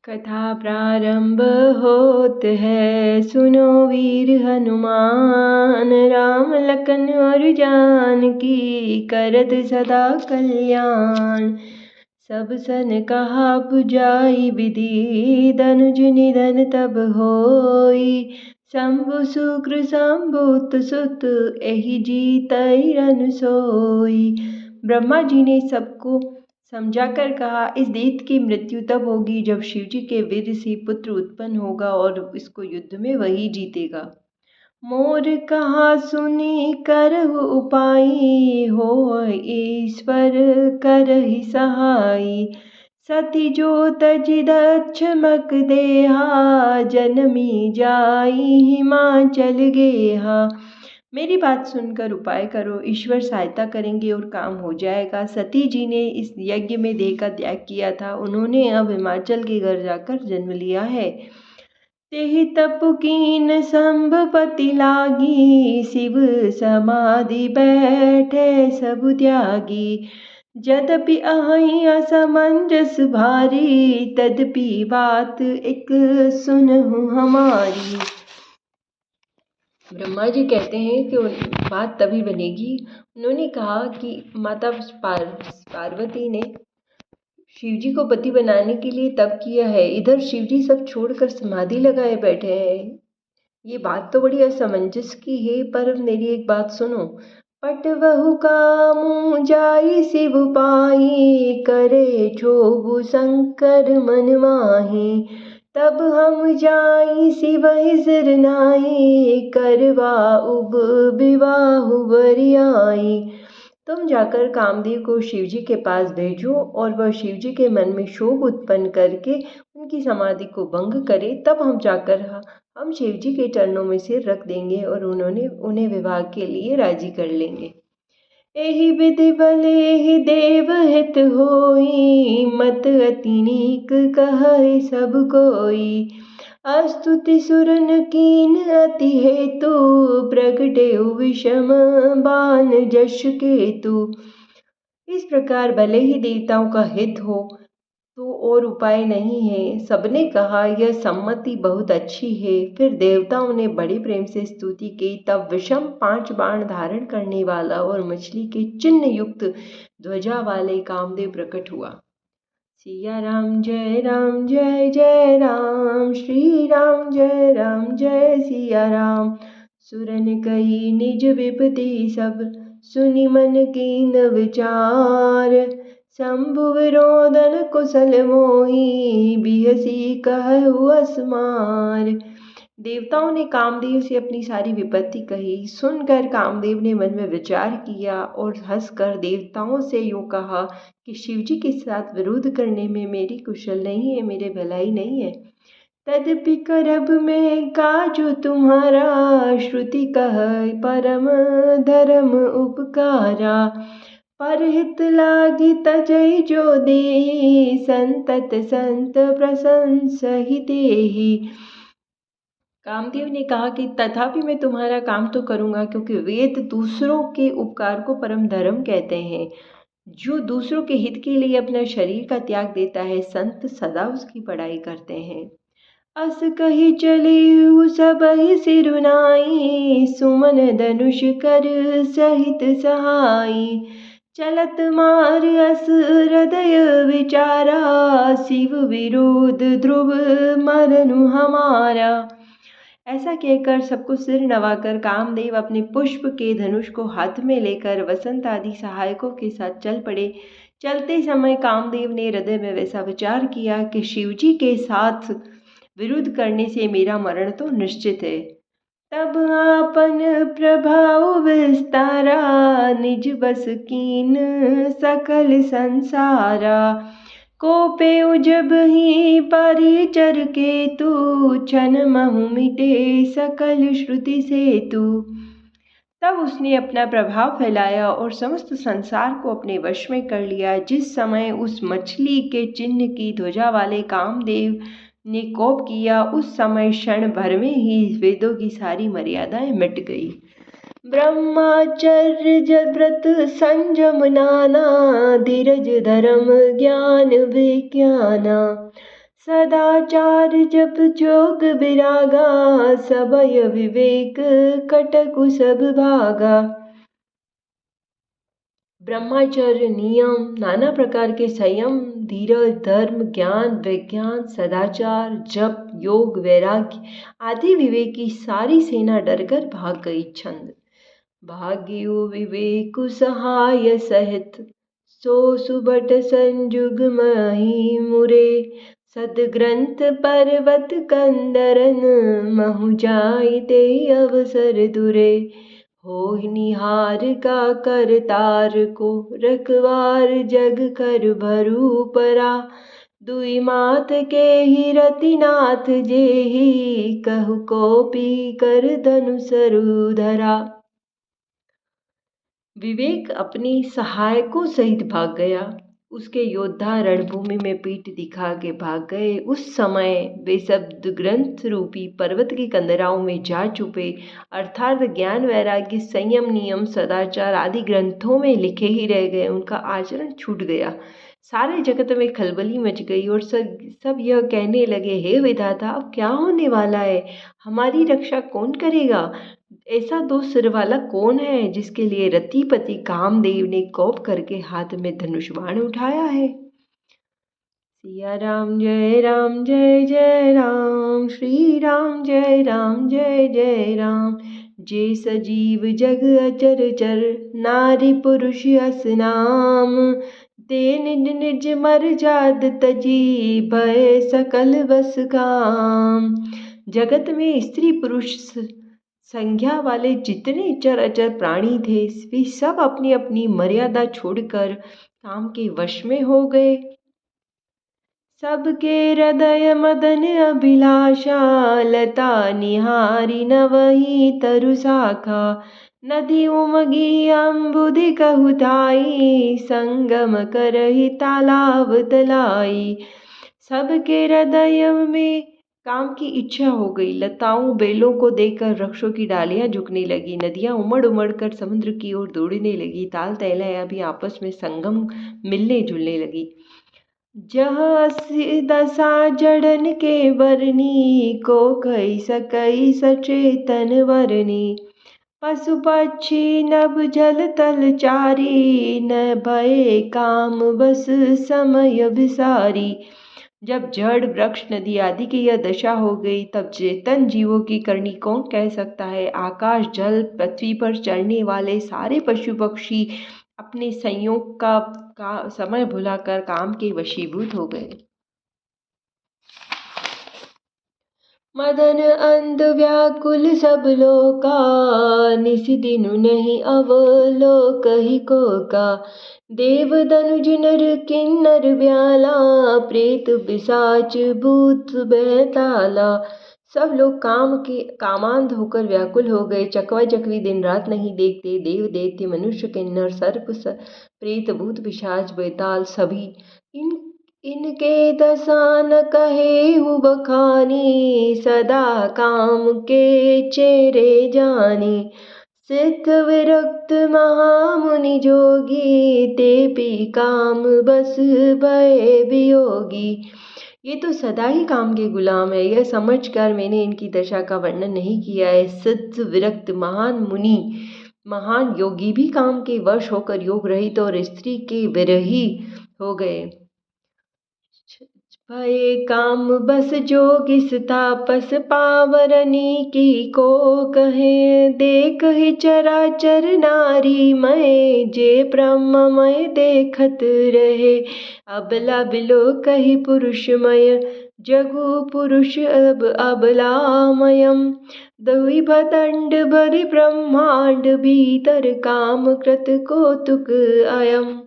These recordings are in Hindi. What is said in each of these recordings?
कथा प्रारंभ होत है, सुनो वीर हनुमान। राम लखन और जानकी करत सदा कल्याण। सब सन कहा पुजाई विधि, धनुज निधन तब होई। शंभु शुक्र शंभुत सुत, एहि जीतै रन सोई। ब्रह्मा जी ने सबको समझाकर कहा, इस दैत्य की मृत्यु तब होगी जब शिवजी के वीर से पुत्र उत्पन्न होगा और इसको युद्ध में वही जीतेगा। मोर कहा सुनी करहु उपाई, हो ईश्वर करहि सहाई। सती जो तजि दक्षमक देहा, जनमी जाई हिमाचल गेहा। मेरी बात सुनकर उपाय करो, ईश्वर सहायता करेंगे और काम हो जाएगा। सती जी ने इस यज्ञ में देह का त्याग किया था, उन्होंने अब हिमाचल के घर जाकर जन्म लिया है। तेहि तप कीन संभपति लागी, शिव समाधि बैठे सब त्यागी। यद्यपि अहि असमंजस भारी, तद्यपि बात एक सुनहु हमारी। ब्रह्मा जी कहते हैं कि बात तभी बनेगी। उन्होंने कहा कि माता पार्वती ने शिवजी को पति बनाने के लिए तप किया है, इधर शिवजी सब छोड़कर समाधि लगाए बैठे हैं। ये बात तो बड़ी असमंजस की है, पर मेरी एक बात सुनो। पटवहु कामु जाई शिव पाई, करे क्षोभु शंकर मन माही। तब हम जाई शिवहि सिर नाई, करवा उब विवाहु बरियाई। तुम जाकर कामदेव को शिवजी के पास भेजो और वह शिवजी के मन में शोभ उत्पन्न करके उनकी समाधि को भंग करे, तब हम शिवजी के चरणों में सिर रख देंगे और उन्हें विवाह के लिए राजी कर लेंगे। एहि विधि भले ही देव हित होई, मत अति नीक कहै सब कोई। अस्तुति सुरन कीन अति हेतु, प्रगटेउ विषम बान जश केतु। इस प्रकार भले ही देवताओं का हित हो तो और उपाय नहीं है। सबने कहा यह सम्मति बहुत अच्छी है। फिर देवताओं ने बड़े प्रेम से स्तुति की। तब विषम 5 बाण धारण करने वाला और मछली के चिन्ह युक्त ध्वजा वाले कामदेव प्रकट हुआ। सिया राम जय जय राम, श्री राम जय सिया राम। सुरन कही निज विपति सब, सुनि मन कीन विचार। शंभु विरोधन कुशल मोही, बिहसी कहु असमार। देवताओं ने कामदेव से अपनी सारी विपत्ति कही। सुनकर कामदेव ने मन में विचार किया और हंसकर देवताओं से यूं कहा कि शिवजी के साथ विरोध करने में मेरी कुशल नहीं है, मेरे भलाई नहीं है। तदपि करब में काजु तुम्हारा, श्रुति कह परम धर्म उपकारा। परहित लागी तजै जो देहि, संतत संत प्रशंसहि तेहि। कामदेव ने कहा कि तथापि मैं तुम्हारा काम तो करूंगा, क्योंकि वेद दूसरों के उपकार को परम धर्म कहते हैं। जो दूसरों के हित के लिए अपना शरीर का त्याग देता है, संत सदा उसकी बड़ाई करते हैं। अस कही चली सबहि सिरुनाई, सुमन धनुष कर सहित सहाई। चलत मार अस हृदय विचारा, शिव विरोध ध्रुव मरनु हमारा। ऐसा कहकर सबको सिर नवाकर कामदेव अपने पुष्प के धनुष को हाथ में लेकर वसंत आदि सहायकों के साथ चल पड़े। चलते समय कामदेव ने हृदय में वैसा विचार किया कि शिवजी के साथ विरोध करने से मेरा मरण तो निश्चित है। तब आपन प्रभाव विस्तारा, निज बस कीन सकल संसारा। कोपे जब ही परिचर केतु, छन महु मिटे सकल श्रुति सेतु। तब उसने अपना प्रभाव फैलाया और समस्त संसार को अपने वश में कर लिया। जिस समय उस मछली के चिन्ह की ध्वजा वाले कामदेव ने कोप किया, उस समय क्षण भर में ही वेदों की सारी मर्यादाएं मिट गई। ब्रह्मचर्य व्रत संयम नाना, धीरज धर्म ज्ञान विज्ञाना। सदाचार जप जोग विरागा, सबय विवेक कटकु सब भागा। ब्रह्मचर्य, नियम, नाना प्रकार के संयम, धीरज, धर्म, ज्ञान, विज्ञान, सदाचार, जप, योग, वैराग्य आदि विवेक की सारी सेना डरकर भाग गई। छंद। भाग्यो विवेकु सहाय सहित, सो सुबट संजुग मही मुरे। सदग्रंथ पर्वत कंदरन, महु जाइते अवसर दुरे। हो निहार का करतार को, रखवार जग कर भरू परा। दुई मात के ही रतिनाथ, जेहि कहु कोपी कर धनुसरु धरा। विवेक अपनी सहायकों सहित भाग गया। उसके योद्धा रणभूमि में पीठ दिखा के भाग गए। उस समय वे शब्द ग्रंथ रूपी पर्वत की कंदराओं में जा चुपे, अर्थात ज्ञान, वैराग्य, संयम, नियम, सदाचार आदि ग्रंथों में लिखे ही रह गए। उनका आचरण छूट गया। सारे जगत में खलबली मच गई और सब यह कहने लगे, हे विधाता, अब क्या होने वाला है? हमारी रक्षा कौन करेगा? ऐसा दो सिर वाला कौन है जिसके लिए रतिपति कामदेव ने कोप करके हाथ में धनुष बाण उठाया है? सिया राम जय जय राम, श्री राम जय जय राम। जे सजीव जग अचर चर, नारी पुरुष अस नाम। ते निज निज मर जात तजी, भय सकल बस काम। जगत में स्त्री पुरुष संज्ञा वाले जितने चर अचर प्राणी थे, वे सब अपनी अपनी मर्यादा छोड़कर काम के वश में हो गए। सबके हृदय मदन अभिलाषा, लता निहारी नवही तरु शाखा। नदी उमगी अम्बुधि कहु संगम करहि तालाब तलाई। सबके हृदय में काम की इच्छा हो गई। लताओं बेलों को देखकर वृक्षों की डालियां झुकने लगी। नदियां उमड़ उमड़ कर समुद्र की ओर दौड़ने लगी। ताल तैलाया भी आपस में संगम मिलने जुलने लगी। जह असी दशा जड़न के बरनी, को कही सकई सचेतन वरनी। पशु पक्षी नभ जल तल चारी, न भय काम बस समय विसारी। जब जड़, वृक्ष, नदी आदि की यह दशा हो गई, तब चेतन जीवों की करनी कौन कह सकता है? आकाश, जल, पृथ्वी पर चलने वाले सारे पशु पक्षी अपने संयोग का समय भुलाकर काम के वशीभूत हो गए। मदन अंध व्याकुल सब लोका, निस दिनु नहीं अवलोक ही कोका। देव दनुज नर किन्नर ब्याला, प्रेत पिशाच भूत बेताला। सब लोग कामांध होकर व्याकुल हो गए। चकवा चकवी दिन रात नहीं देखते। देव दैत्य मनुष्य किन्नर सर्प प्रेत भूत पिशाच बेताल सभी इनके दशा न कहे हु बखानी। सदा काम के चेरे जानी। सिद्ध विरक्त महामुनि जोगी, ते पी काम बस भय वियोगी। ये तो सदा ही काम के गुलाम है। यह समझकर मैंने इनकी दशा का वर्णन नहीं किया है। सिद्ध विरक्त महान मुनि, महान योगी भी काम के वश होकर योग रहित और स्त्री के विरही हो गए। भय काम बस जोगिस तापस, पावरनी की को कहे। देख ही चराचर नारी मय, जे ब्रह्ममय देखत रहे। अबला बिलो कही पुरुषमय, जगु पुरुष अब अबलामयम। दुई भदंड बरि ब्रह्मांड, भीतर काम कृत कौतुक अयम।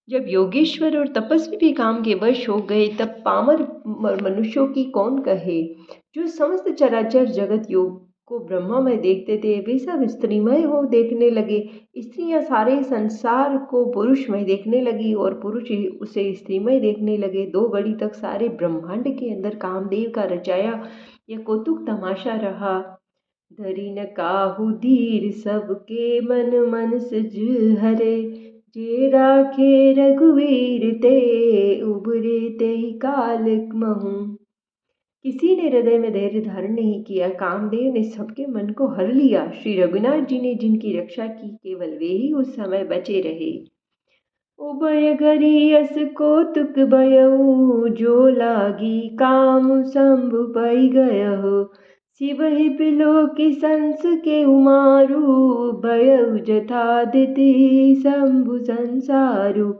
जब योगेश्वर और तपस्वी भी काम के वश हो गए, तब पामर मनुष्यों की कौन कहे। जो समस्त चराचर जगत योग को ब्रह्ममय देखते थे, वे सब स्त्रीमय हो देखने लगे। स्त्रियां सारे संसार को पुरुषमय देखने लगी और पुरुष उसे स्त्रीमय देखने लगे। दो घड़ी तक सारे ब्रह्मांड के अंदर कामदेव का रचाया यह कौतुक तमाशा रहा। धरी न काहू धीर, सबके मन मन सिज हरे। जे राखे रघुवीर ते, उबरे ते काल महु। किसी ने हृदय में धैर्य धारण नहीं किया। कामदेव ने सबके मन को हर लिया। श्री रघुनाथ जी ने जिनकी रक्षा की, केवल वे ही उस समय बचे रहे। उभय गरी अस कौतुक भयउ, जो लागी काम शंभु पै गयहु। शिव ही बिलोकि संस के उमारु, भयउ जथादिति शंभु संसारु।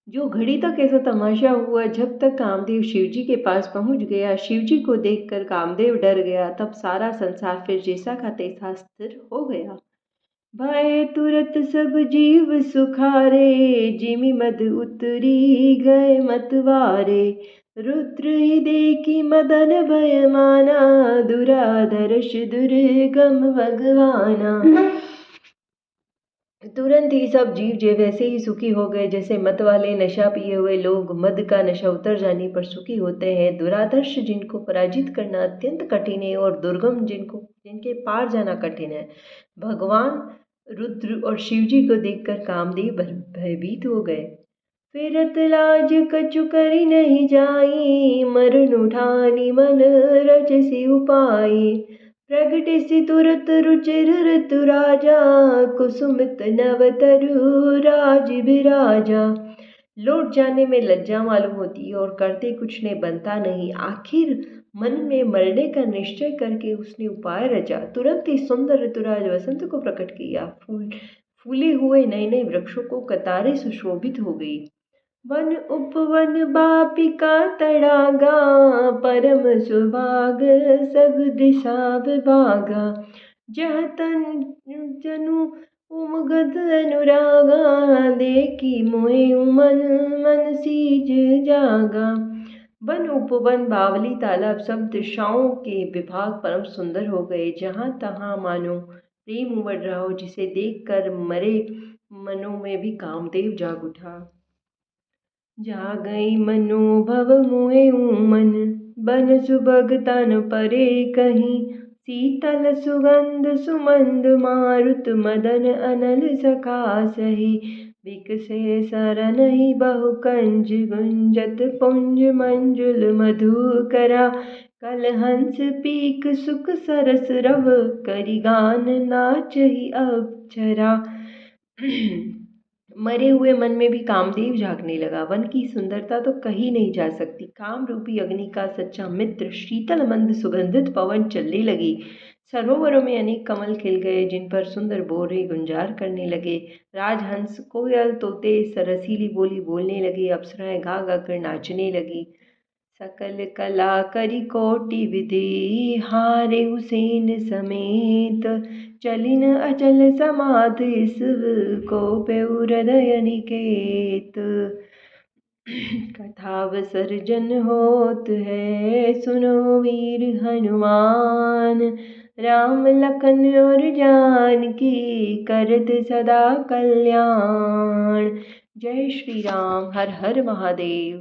जो घड़ी तक ऐसा तमाशा हुआ, जब तक कामदेव शिवजी के पास पहुंच गया। शिवजी को देखकर कामदेव डर गया। तब सारा संसार फिर जैसा का तैसा स्थिर हो गया। भय तुरत सब जीव सुखारे, जिमि मद उतरी गए मतवारे। रुद्र ही देखी मदन भय माना, दुराधर्ष दुर्गम भगवाना। तुरंत ही सब जीव जे वैसे ही सुखी हो गए जैसे मत वाले नशा पिए हुए लोग मद का नशा उतर जाने पर सुखी होते हैं। दुरादर्श जिनको पराजित करना अत्यंत कठिन है और दुर्गम जिनके पार जाना कठिन है। भगवान रुद्र और शिवजी को देखकर कामदेव भयभीत हो गए। फिरत लाज कछु करी नहीं जाई, मरण उठानी मन रचसी उपाई। प्रगटिसि तुरत रुचिर ऋतु राजा, कुसुमित नव तरु राज बिराजा। लौट जाने में लज्जा मालूम होती है और करते कुछ ने बनता नहीं। आखिर मन में मरने का निश्चय करके उसने उपाय रचा। तुरंत ही सुंदर ऋतुराज वसंत को प्रकट किया। फूले हुए नए नए वृक्षों को कतारें सुशोभित हो गई। वन उपवन बापिका तड़ागा, परम सुभाग सब दिशा विभागा। जह तन जनु उमगत अनुरागा, देखी मोहे मन मन सीज जागा। वन उपवन बावली तालाब सब दिशाओं के विभाग परम सुंदर हो गए। जहाँ तहाँ मानो प्रेम उमड़ रहा हो, जिसे देखकर मरे मनों में भी कामदेव जाग उठा। जा गई मनोभव मोहे मन, बन सुभग तन परे कहीं। शीतल सुगंध सुमंद मारुत, मदन अनल सखा सही। विकसे सरनहि बहु कंज, गुंजत पुंज मंजुल मधुकरा। कलहंस पीक सुख सरस रव, करि गान नाचहि अप्सरा। मरे हुए मन में भी कामदेव जागने लगा। वन की सुंदरता तो कही नहीं जा सकती। काम रूपी अग्नि का सच्चा मित्र शीतल मंद सुगंधित पवन चलने लगी। सरोवरों में अनेक कमल खिल गए, जिन पर सुंदर भौरे गुंजार करने लगे। राजहंस कोयल तोते सरसीली बोली बोलने लगे। अप्सराएं गा गा कर नाचने लगी। सकल कला करी कोटि विधि, हारे हुसैन समेत। चलिन अचल समाधि, शिव को पेउ हृदय निकेत। कथावसर जन होत है, सुनो वीर हनुमान। राम लखन और जानकी, करत सदा कल्याण। जय श्री राम। हर हर महादेव।